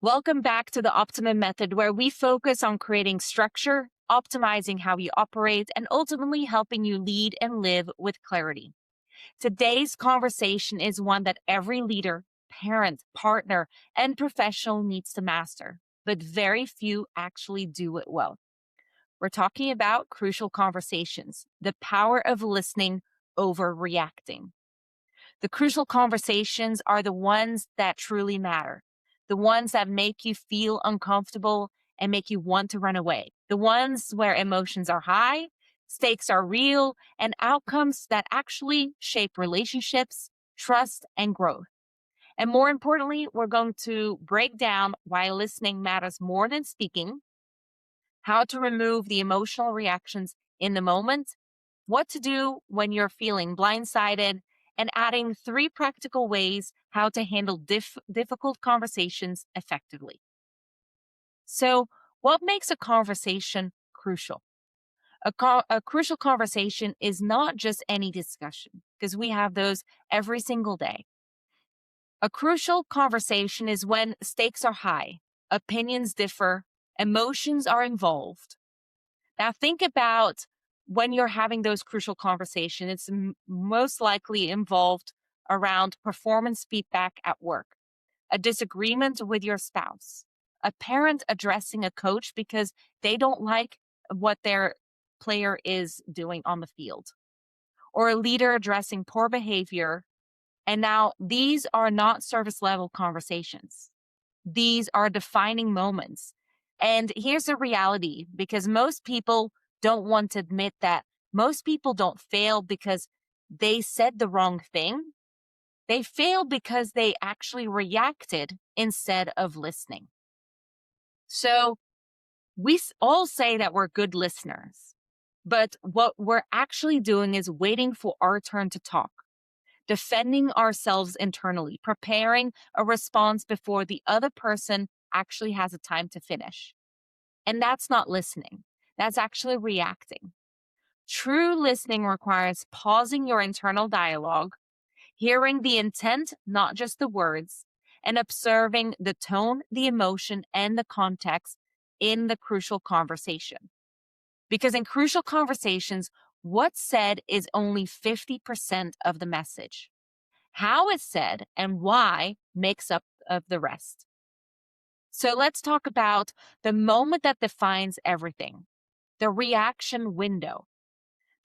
Welcome back to the Optima Method, where we focus on creating structure, optimizing how you operate, and ultimately helping you lead and live with clarity. Today's conversation is one that every leader, parent, partner, and professional needs to master, but very few actually do it well. We're talking about crucial conversations, the power of listening over reacting. The crucial conversations are the ones that truly matter, the ones that make you feel uncomfortable and make you want to run away, the ones where emotions are high, stakes are real, and outcomes that actually shape relationships, trust, and growth. And more importantly, we're going to break down why listening matters more than speaking, how to remove the emotional reactions in the moment, what to do when you're feeling blindsided, and adding 3 practical ways how to handle difficult conversations effectively. So, what makes a conversation crucial? A crucial conversation is not just any discussion, because we have those every single day. A crucial conversation is when stakes are high, opinions differ, emotions are involved. Now, think about when you're having those crucial conversations, it's most likely involved around performance feedback at work, a disagreement with your spouse, a parent addressing a coach because they don't like what their player is doing on the field, or a leader addressing poor behavior. And now these are not service level conversations. These are defining moments. And here's the reality, because most people don't want to admit that most people don't fail because they said the wrong thing. They fail because they actually reacted instead of listening. So we all say that we're good listeners, but what we're actually doing is waiting for our turn to talk, defending ourselves internally, preparing a response before the other person actually has a time to finish. And that's not listening. That's actually reacting. True listening requires pausing your internal dialogue, hearing the intent, not just the words, and observing the tone, the emotion, and the context in the crucial conversation. Because in crucial conversations, what's said is only 50% of the message. How it's said and why makes up of the rest. So let's talk about the moment that defines everything, the reaction window,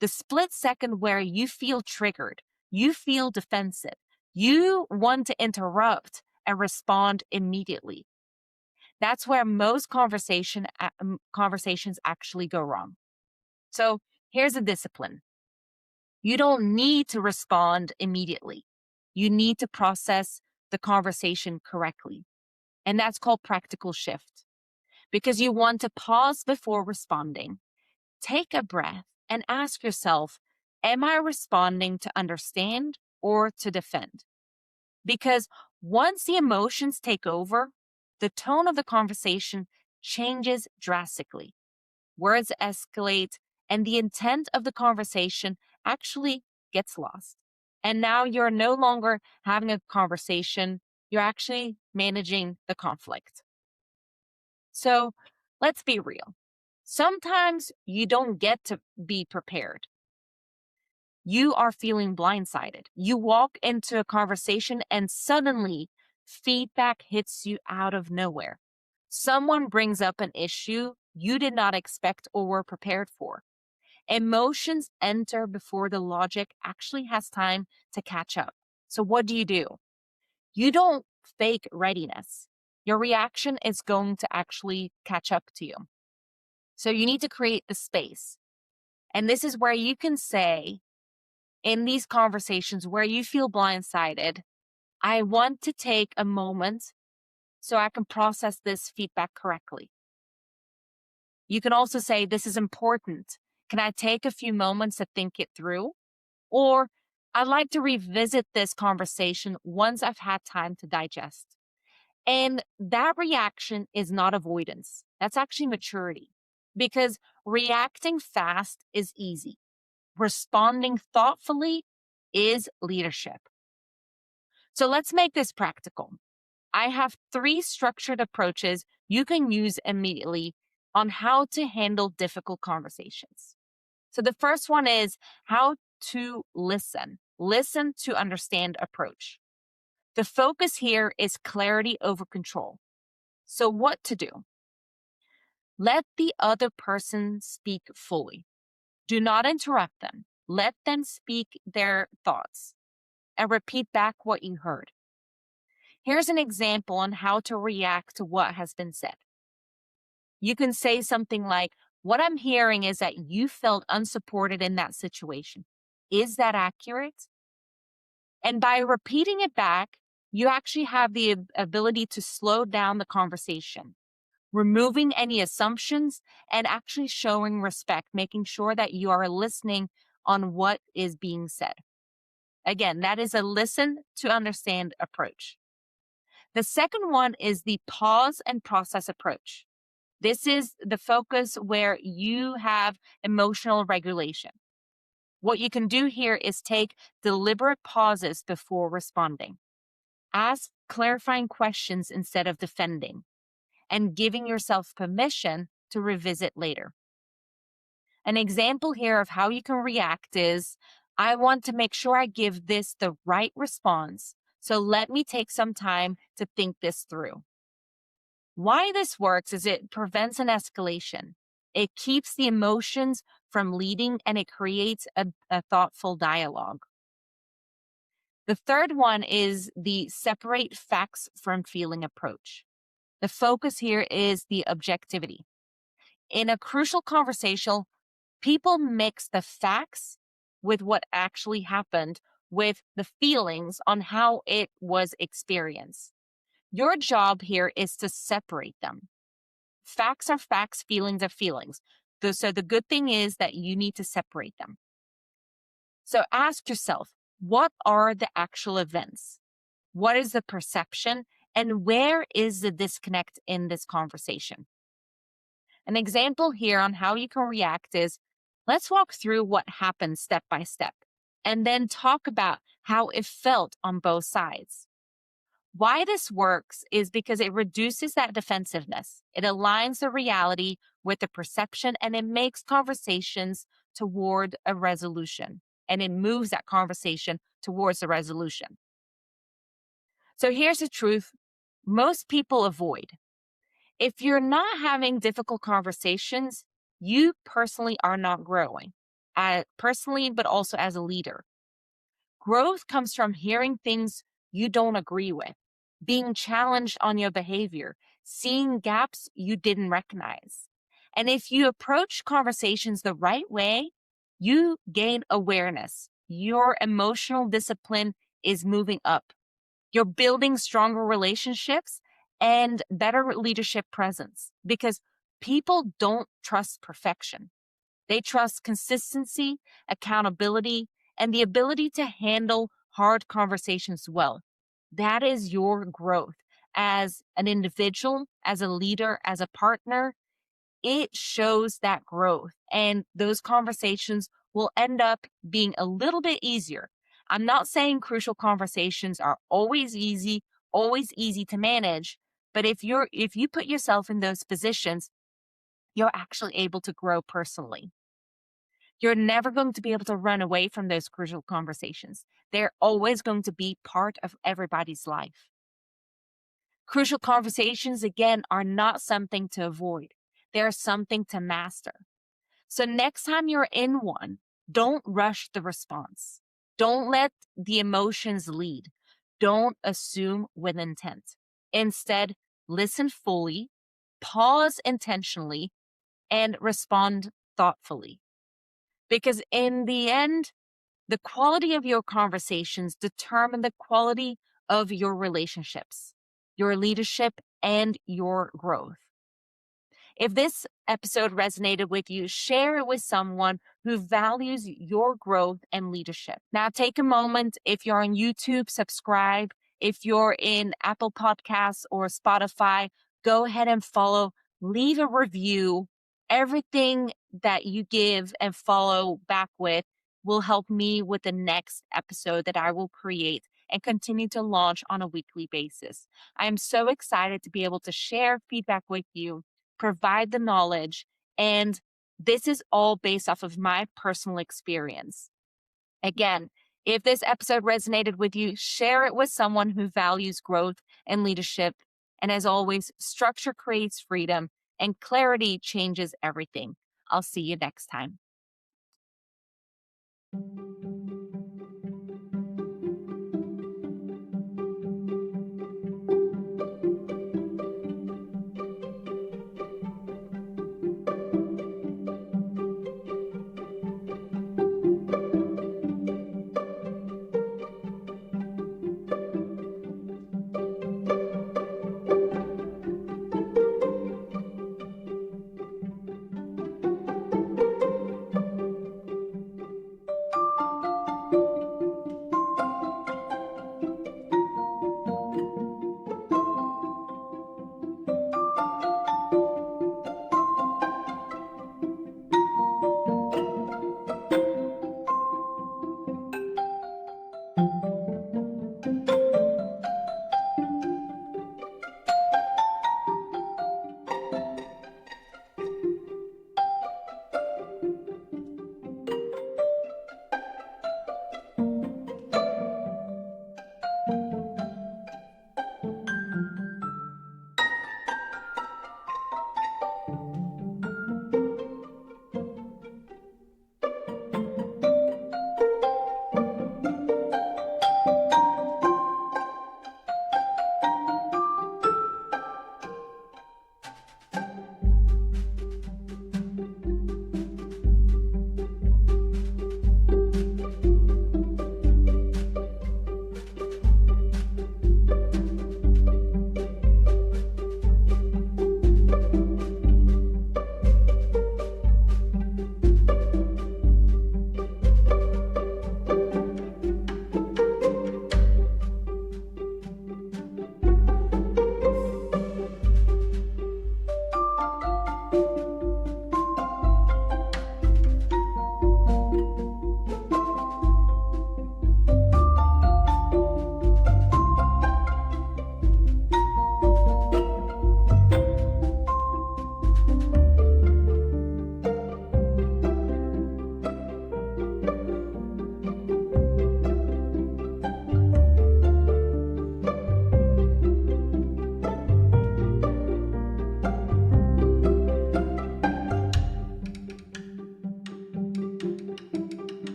the split second where you feel triggered, you feel defensive, you want to interrupt and respond immediately. That's where most conversations actually go wrong. So here's a discipline. You don't need to respond immediately. You need to process the conversation correctly. And that's called practical shift, because you want to pause before responding. Take a breath and ask yourself, am I responding to understand or to defend? Because once the emotions take over, the tone of the conversation changes drastically. Words escalate, and the intent of the conversation actually gets lost. And now you're no longer having a conversation, you're actually managing the conflict. So let's be real. Sometimes you don't get to be prepared. You are feeling blindsided. You walk into a conversation and suddenly feedback hits you out of nowhere. Someone brings up an issue you did not expect or were prepared for. Emotions enter before the logic actually has time to catch up. So what do? You don't fake readiness. Your reaction is going to actually catch up to you. So you need to create the space. And this is where you can say, in these conversations where you feel blindsided, I want to take a moment so I can process this feedback correctly. You can also say, this is important. Can I take a few moments to think it through? Or I'd like to revisit this conversation once I've had time to digest. And that reaction is not avoidance. That's actually maturity, because reacting fast is easy. Responding thoughtfully is leadership. So let's make this practical. I have 3 structured approaches you can use immediately on how to handle difficult conversations. So the first one is how to listen. Listen to understand approach. The focus here is clarity over control. So what to do? Let the other person speak fully. Do not interrupt them. Let them speak their thoughts and repeat back what you heard. Here's an example on how to react to what has been said. You can say something like, "What I'm hearing is that you felt unsupported in that situation. Is that accurate?" And by repeating it back, you actually have the ability to slow down the conversation, removing any assumptions and actually showing respect, making sure that you are listening on what is being said. Again, that is a listen to understand approach. The second one is the pause and process approach. This is the focus where you have emotional regulation. What you can do here is take deliberate pauses before responding. Ask clarifying questions instead of defending, and giving yourself permission to revisit later. An example here of how you can react is, "I want to make sure I give this the right response, so let me take some time to think this through." Why this works is it prevents an escalation. It keeps the emotions from leading and it creates a thoughtful dialogue. The third one is the separate facts from feeling approach. The focus here is the objectivity. In a crucial conversation, people mix the facts with what actually happened with the feelings on how it was experienced. Your job here is to separate them. Facts are facts, feelings are feelings. So the good thing is that you need to separate them. So ask yourself, what are the actual events? What is the perception? And where is the disconnect in this conversation? An example here on how you can react is, let's walk through what happened step by step, and then talk about how it felt on both sides. Why this works is because it reduces that defensiveness. It aligns the reality with the perception and it makes conversations toward a resolution, and it moves that conversation towards a resolution. So here's the truth most people avoid. If you're not having difficult conversations, you personally are not growing, personally, but also as a leader. Growth comes from hearing things you don't agree with, being challenged on your behavior, seeing gaps you didn't recognize. And if you approach conversations the right way, you gain awareness. Your emotional discipline is moving up. You're building stronger relationships and better leadership presence because people don't trust perfection. They trust consistency, accountability, and the ability to handle hard conversations well. That is your growth as an individual, as a leader, as a partner. It shows that growth, and those conversations will end up being a little bit easier. I'm not saying crucial conversations are always easy to manage, but if you put yourself in those positions, you're actually able to grow personally. You're never going to be able to run away from those crucial conversations. They're always going to be part of everybody's life. Crucial conversations, again, are not something to avoid. They're something to master. So next time you're in one, don't rush the response. Don't let the emotions lead. Don't assume with intent. Instead, listen fully, pause intentionally, and respond thoughtfully. Because in the end, the quality of your conversations determine the quality of your relationships, your leadership, and your growth. If this episode resonated with you, share it with someone who values your growth and leadership. Now, take a moment. If you're on YouTube, subscribe. If you're in Apple Podcasts or Spotify, go ahead and follow. Leave a review. Everything that you give and follow back with will help me with the next episode that I will create and continue to launch on a weekly basis. I am so excited to be able to share feedback with you, provide the knowledge, and this is all based off of my personal experience. Again, if this episode resonated with you, share it with someone who values growth and leadership. And as always, structure creates freedom and clarity changes everything. I'll see you next time.